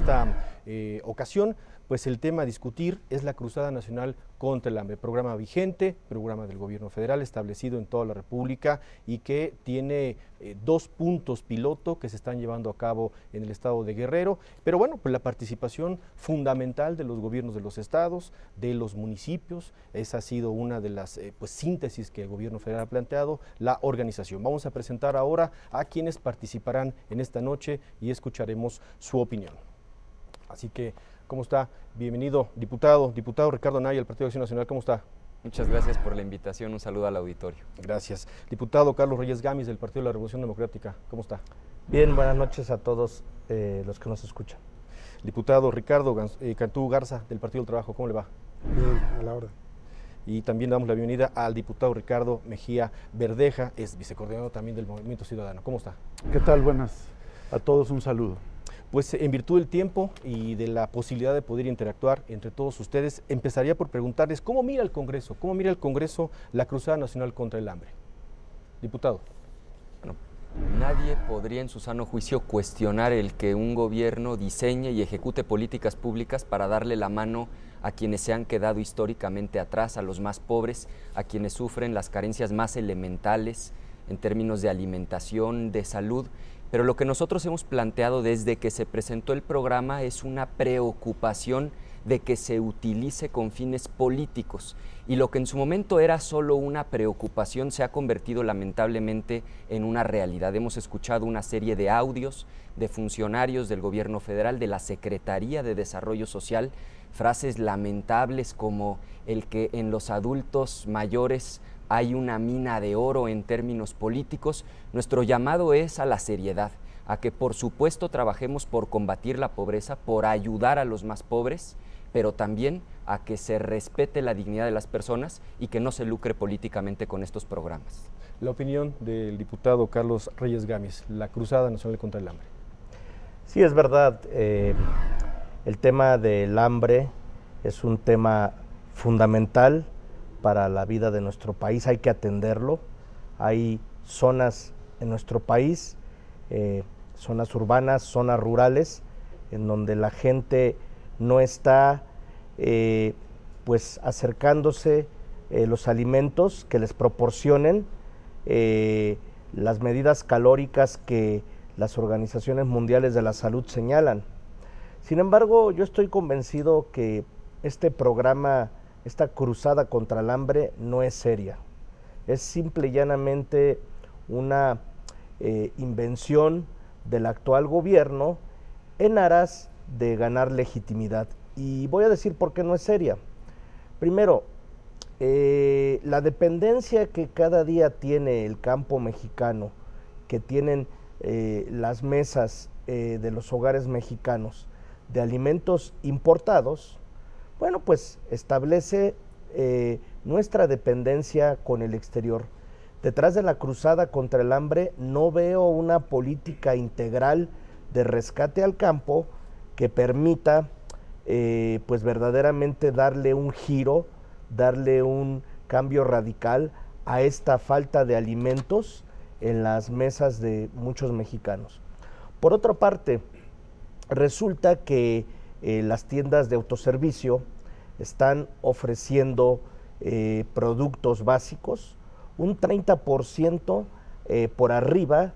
esta ocasión, pues el tema a discutir es la Cruzada Nacional contra el Hambre, programa vigente, programa del gobierno federal establecido en toda la República y que tiene 2 puntos piloto que se están llevando a cabo en el estado de Guerrero, pero bueno, pues la participación fundamental de los gobiernos de los estados, de los municipios, esa ha sido una de las síntesis que el gobierno federal ha planteado, la organización. Vamos a presentar ahora a quienes participarán en esta noche y escucharemos su opinión. Así que, ¿cómo está? Bienvenido, diputado Ricardo Anaya, del Partido Acción Nacional, ¿cómo está? Muchas gracias por la invitación, un saludo al auditorio. Gracias. Diputado Carlos Reyes Gámez, del Partido de la Revolución Democrática, ¿cómo está? Bien, buenas noches a todos los que nos escuchan. Diputado Ricardo Cantú Garza, del Partido del Trabajo, ¿cómo le va? Bien, a la orden. Y también damos la bienvenida al diputado Ricardo Mejía Verdeja, es vicecoordinador también del Movimiento Ciudadano, ¿cómo está? ¿Qué tal? Buenas. A todos un saludo. Pues en virtud del tiempo y de la posibilidad de poder interactuar entre todos ustedes, empezaría por preguntarles ¿cómo mira el Congreso? ¿Cómo mira el Congreso la Cruzada Nacional contra el Hambre? Diputado. Bueno, nadie podría en su sano juicio cuestionar el que un gobierno diseñe y ejecute políticas públicas para darle la mano a quienes se han quedado históricamente atrás, a los más pobres, a quienes sufren las carencias más elementales en términos de alimentación, de salud. Pero lo que nosotros hemos planteado desde que se presentó el programa es una preocupación de que se utilice con fines políticos. Y lo que en su momento era solo una preocupación se ha convertido lamentablemente en una realidad. Hemos escuchado una serie de audios de funcionarios del gobierno federal, de la Secretaría de Desarrollo Social, frases lamentables como el que en los adultos mayores hay una mina de oro en términos políticos. Nuestro llamado es a la seriedad, a que por supuesto trabajemos por combatir la pobreza, por ayudar a los más pobres, pero también a que se respete la dignidad de las personas y que no se lucre políticamente con estos programas. La opinión del diputado Carlos Reyes Gámez, la Cruzada Nacional contra el Hambre. Sí, es verdad, el tema del hambre es un tema fundamental para la vida de nuestro país, hay que atenderlo. Hay zonas en nuestro país, zonas urbanas, zonas rurales, en donde la gente no está acercándose los alimentos que les proporcionen las medidas calóricas que las organizaciones mundiales de la salud señalan. Sin embargo, yo estoy convencido que este programa, esta cruzada contra el hambre no es seria, es simple y llanamente una invención del actual gobierno en aras de ganar legitimidad. Y voy a decir por qué no es seria. Primero, la dependencia que cada día tiene el campo mexicano, que tienen las mesas de los hogares mexicanos de alimentos importados, bueno, pues establece nuestra dependencia con el exterior. Detrás de la cruzada contra el hambre no veo una política integral de rescate al campo que permita verdaderamente darle un giro, darle un cambio radical a esta falta de alimentos en las mesas de muchos mexicanos. Por otra parte, resulta que las tiendas de autoservicio están ofreciendo productos básicos un 30% por arriba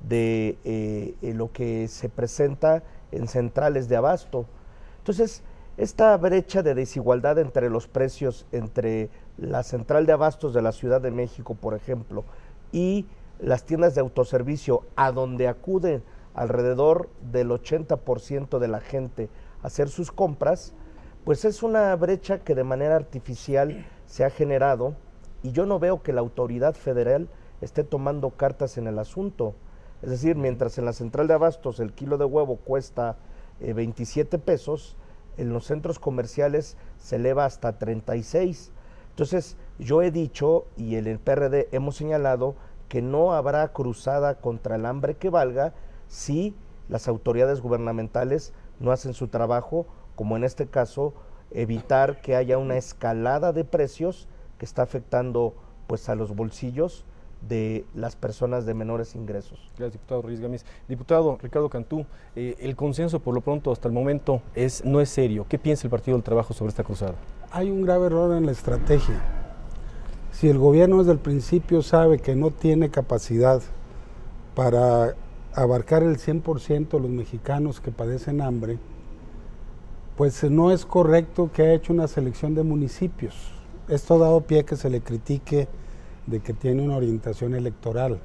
de lo que se presenta en centrales de abasto. Entonces, esta brecha de desigualdad entre los precios entre la central de abastos de la Ciudad de México, por ejemplo, y las tiendas de autoservicio, a donde acuden alrededor del 80% de la gente a hacer sus compras, pues es una brecha que de manera artificial se ha generado y yo no veo que la autoridad federal esté tomando cartas en el asunto. Es decir, mientras en la central de abastos el kilo de huevo cuesta 27 pesos, en los centros comerciales se eleva hasta 36. Entonces, yo he dicho y en el PRD hemos señalado que no habrá cruzada contra el hambre que valga si las autoridades gubernamentales no hacen su trabajo, como en este caso, evitar que haya una escalada de precios que está afectando pues a los bolsillos de las personas de menores ingresos. Gracias, diputado Ruiz Gámez. Diputado Ricardo Cantú, el consenso por lo pronto hasta el momento no es serio. ¿Qué piensa el Partido del Trabajo sobre esta cruzada? Hay un grave error en la estrategia. Si el gobierno desde el principio sabe que no tiene capacidad para abarcar el 100% de los mexicanos que padecen hambre, pues no es correcto que haya hecho una selección de municipios. Esto ha dado pie a que se le critique de que tiene una orientación electoral.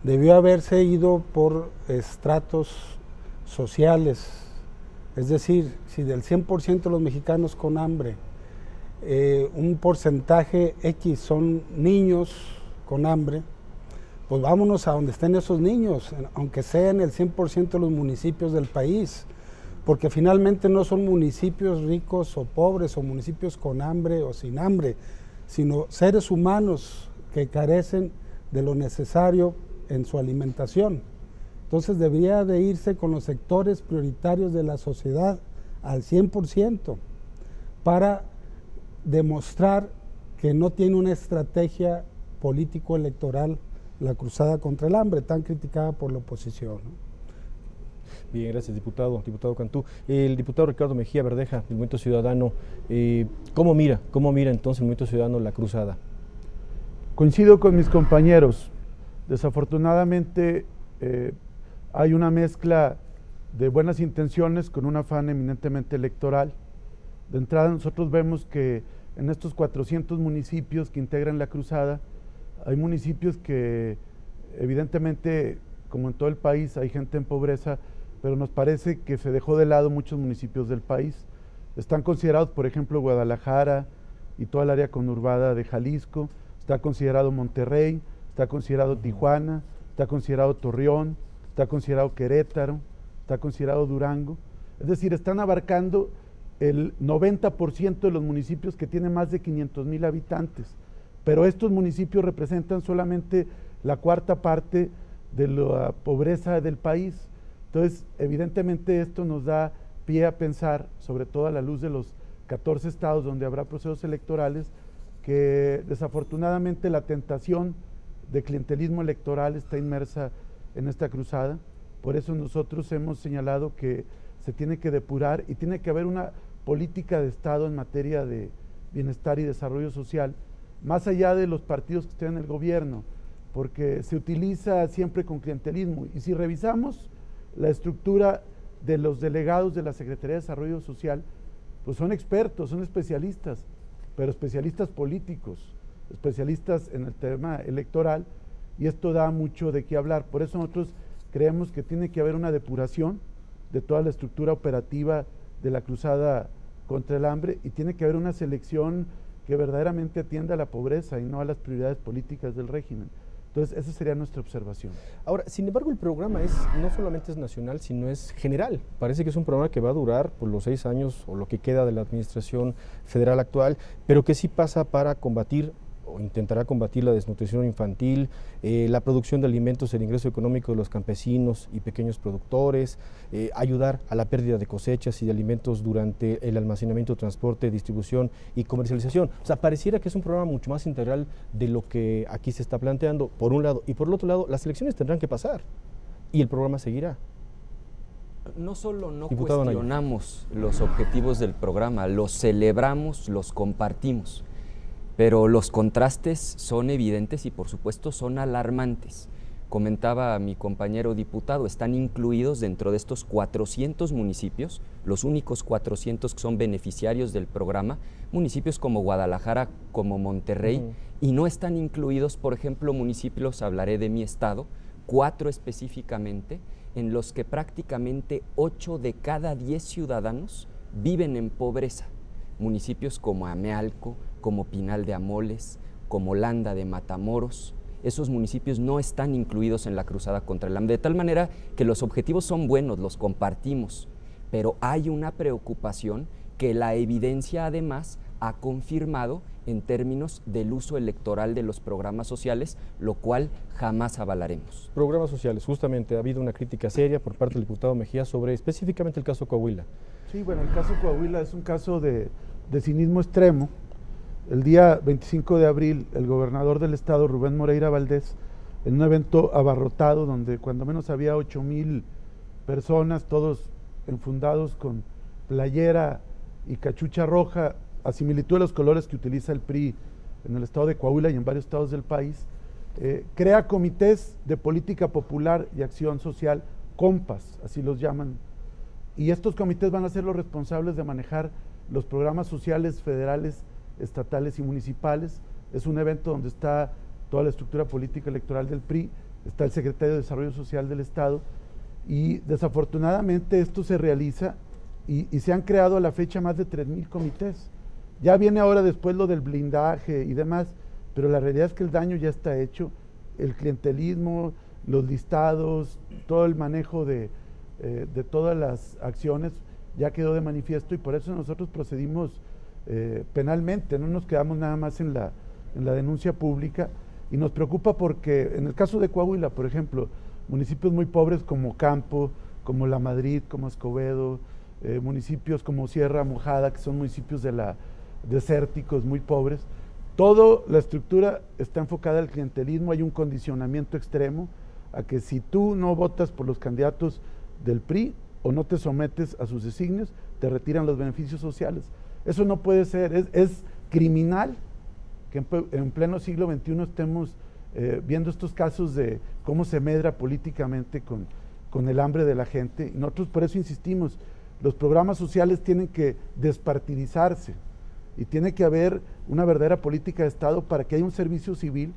Debió haberse ido por estratos sociales, es decir, si del 100% de los mexicanos con hambre, un porcentaje X son niños con hambre, pues vámonos a donde estén esos niños, aunque sean el 100% de los municipios del país, porque finalmente no son municipios ricos o pobres, o municipios con hambre o sin hambre, sino seres humanos que carecen de lo necesario en su alimentación. Entonces debería de irse con los sectores prioritarios de la sociedad al 100% para demostrar que no tiene una estrategia político-electoral la cruzada contra el hambre, tan criticada por la oposición, ¿no? Bien, gracias, diputado Cantú. El diputado Ricardo Mejía Verdeja, del Movimiento Ciudadano, ¿cómo mira entonces el Movimiento Ciudadano la cruzada? Coincido con mis compañeros. Desafortunadamente hay una mezcla de buenas intenciones con un afán eminentemente electoral. De entrada nosotros vemos que en estos 400 municipios que integran la cruzada, hay municipios que evidentemente, como en todo el país, hay gente en pobreza, pero nos parece que se dejó de lado muchos municipios del país. Están considerados, por ejemplo, Guadalajara y toda el área conurbada de Jalisco, está considerado Monterrey, está considerado Tijuana, está considerado Torreón, está considerado Querétaro, está considerado Durango. Es decir, están abarcando el 90% de los municipios que tienen más de 500,000 habitantes, pero estos municipios representan solamente la cuarta parte de la pobreza del país. Entonces, evidentemente esto nos da pie a pensar, sobre todo a la luz de los 14 estados donde habrá procesos electorales, que desafortunadamente la tentación de clientelismo electoral está inmersa en esta cruzada. Por eso nosotros hemos señalado que se tiene que depurar y tiene que haber una política de Estado en materia de bienestar y desarrollo social, más allá de los partidos que estén en el gobierno, porque se utiliza siempre con clientelismo. Y si revisamos la estructura de los delegados de la Secretaría de Desarrollo Social, pues son expertos, son especialistas, pero especialistas políticos, especialistas en el tema electoral, y esto da mucho de qué hablar. Por eso nosotros creemos que tiene que haber una depuración de toda la estructura operativa de la cruzada contra el hambre, y tiene que haber una selección que verdaderamente atienda a la pobreza y no a las prioridades políticas del régimen. Entonces, esa sería nuestra observación. Ahora, sin embargo, el programa no solamente es nacional, sino es general. Parece que es un programa que va a durar por los 6 años o lo que queda de la administración federal actual, pero que sí pasa para combatir o intentará combatir la desnutrición infantil, la producción de alimentos, el ingreso económico de los campesinos y pequeños productores, ayudar a la pérdida de cosechas y de alimentos durante el almacenamiento, transporte, distribución y comercialización. O sea, pareciera que es un programa mucho más integral de lo que aquí se está planteando, por un lado, y por el otro lado, las elecciones tendrán que pasar y el programa seguirá. No solo no Diputado cuestionamos los objetivos del programa, los celebramos, los compartimos. Pero los contrastes son evidentes y por supuesto son alarmantes. Comentaba mi compañero diputado, están incluidos dentro de estos 400 municipios, los únicos 400 que son beneficiarios del programa, municipios como Guadalajara, como Monterrey, y no están incluidos, por ejemplo, municipios, hablaré de mi estado, 4 específicamente, en los que prácticamente 8 de cada 10 ciudadanos viven en pobreza. Municipios como Amealco, como Pinal de Amoles, como Landa de Matamoros, esos municipios no están incluidos en la cruzada contra el hambre, de tal manera que los objetivos son buenos, los compartimos, pero hay una preocupación que la evidencia además ha confirmado en términos del uso electoral de los programas sociales, lo cual jamás avalaremos. Programas sociales, justamente ha habido una crítica seria por parte del diputado Mejía sobre específicamente el caso Coahuila. Sí, bueno, el caso Coahuila es un caso de cinismo extremo, el día 25 de abril, el gobernador del estado, Rubén Moreira Valdés, en un evento abarrotado donde cuando menos había 8,000 personas, todos enfundados con playera y cachucha roja, a similitud de los colores que utiliza el PRI en el estado de Coahuila y en varios estados del país, crea comités de política popular y acción social, COMPAS, así los llaman, y estos comités van a ser los responsables de manejar los programas sociales federales, estatales y municipales. Es un evento donde está toda la estructura política electoral del PRI, está el secretario de Desarrollo Social del estado, y desafortunadamente esto se realiza y se han creado a la fecha más de 3,000 comités. Ya viene ahora después lo del blindaje y demás, pero la realidad es que el daño ya está hecho. El clientelismo, los listados, todo el manejo de todas las acciones ya quedó de manifiesto, y por eso nosotros procedimos penalmente, no nos quedamos nada más en la denuncia pública, y nos preocupa porque en el caso de Coahuila, por ejemplo, municipios muy pobres como Campo, como La Madrid, como Escobedo, municipios como Sierra Mojada, que son municipios desérticos, muy pobres, toda la estructura está enfocada al clientelismo. Hay un condicionamiento extremo a que si tú no votas por los candidatos del PRI o no te sometes a sus designios, te retiran los beneficios sociales. Eso no puede ser, es criminal que en pleno siglo XXI estemos viendo estos casos de cómo se medra políticamente con el hambre de la gente, y nosotros por eso insistimos, los programas sociales tienen que despartidizarse y tiene que haber una verdadera política de Estado para que haya un servicio civil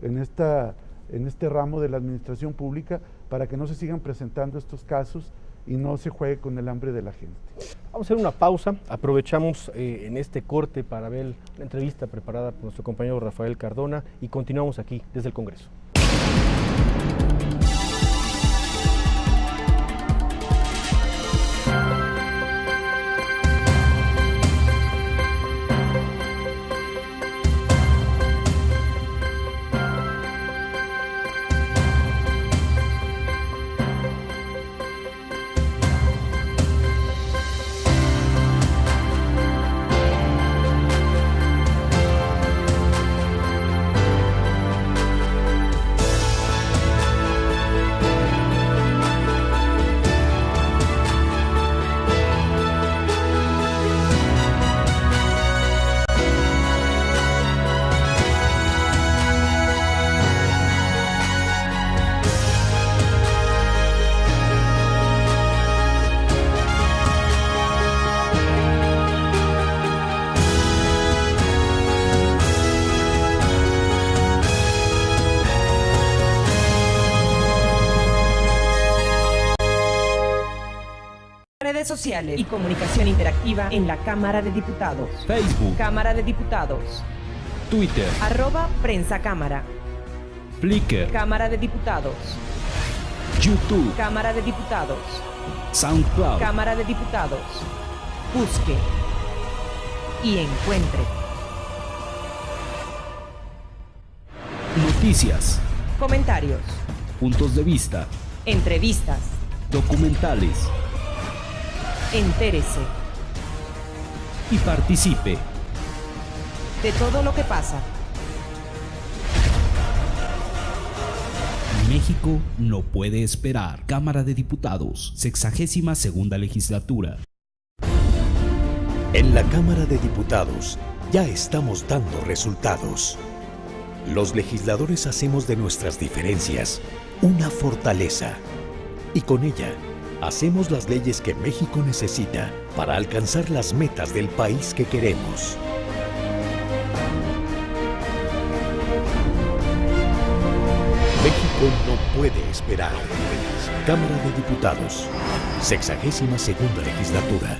en este ramo de la administración pública, para que no se sigan presentando estos casos y no se juegue con el hambre de la gente. Vamos a hacer una pausa, aprovechamos en este corte para ver la entrevista preparada por nuestro compañero Rafael Cardona y continuamos aquí desde el Congreso. Redes sociales y comunicación interactiva en la Cámara de Diputados. Facebook, Cámara de Diputados. Twitter, @Prensa Cámara. Flickr, Cámara de Diputados. YouTube, Cámara de Diputados. SoundCloud, Cámara de Diputados. Busque y encuentre. noticias, Comentarios. puntos de vista, Entrevistas. documentales, Entérese y participe. de todo lo que pasa. México no puede esperar. Cámara de Diputados, 62ª legislatura. En la Cámara de Diputados ya estamos dando resultados. Los legisladores hacemos de nuestras diferencias una fortaleza, y con ella hacemos las leyes que México necesita para alcanzar las metas del país que queremos. México no puede esperar. Cámara de Diputados, 62ª legislatura.